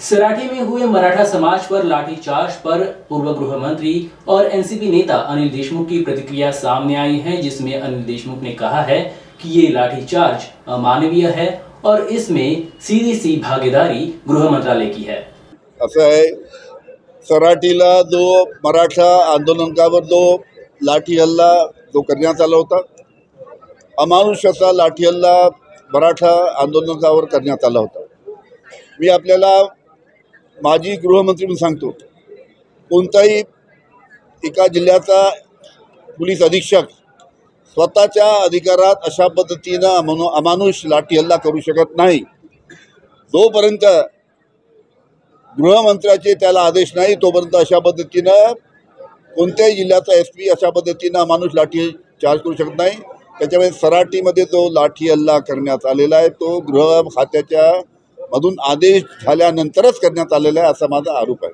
सराठी में हुए मराठा समाज पर लाठीचार्ज पर पूर्व गृह मंत्री और एनसीपी नेता अनिल देशमुख की प्रतिक्रिया सामने आई है, जिसमें अनिल देशमुख ने कहा है कि ये लाठीचार्ज अमानवीय है और इसमें सीधी सी भागीदारी गृह मंत्रालय की है। असं आहे, सराठीला जो मराठा आंदोलकावर जो लाठी हल्ला जो करण्यात आला होता, अमानुष असा लाठी हल्ला मराठा आंदोलकावर करण्यात आला होता। मी आपल्याला माजी गृहमंत्री म्हणून सांगतो, कोणताही एका जिल्ह्याचा पोलीस अधीक्षक स्वतःच्या अधिकारात अशा पद्धतीनं अमानुष लाठी हल्ला करू शकत नाही। जोपर्यंत गृहमंत्र्याचे त्याला आदेश नाही तोपर्यंत अशा पद्धतीनं कोणत्याही जिल्ह्याचा एसपी अशा पद्धतीनं अमानुष लाठी चार्ज करू शकत नाही। त्याच्यामुळे सराटीमध्ये जो लाठी हल्ला करण्यात आलेला आहे तो गृह खात्याच्या मधून आदेश झाल्यानंतरच करण्यात आलेला आहे असा माझा आरोप आहे।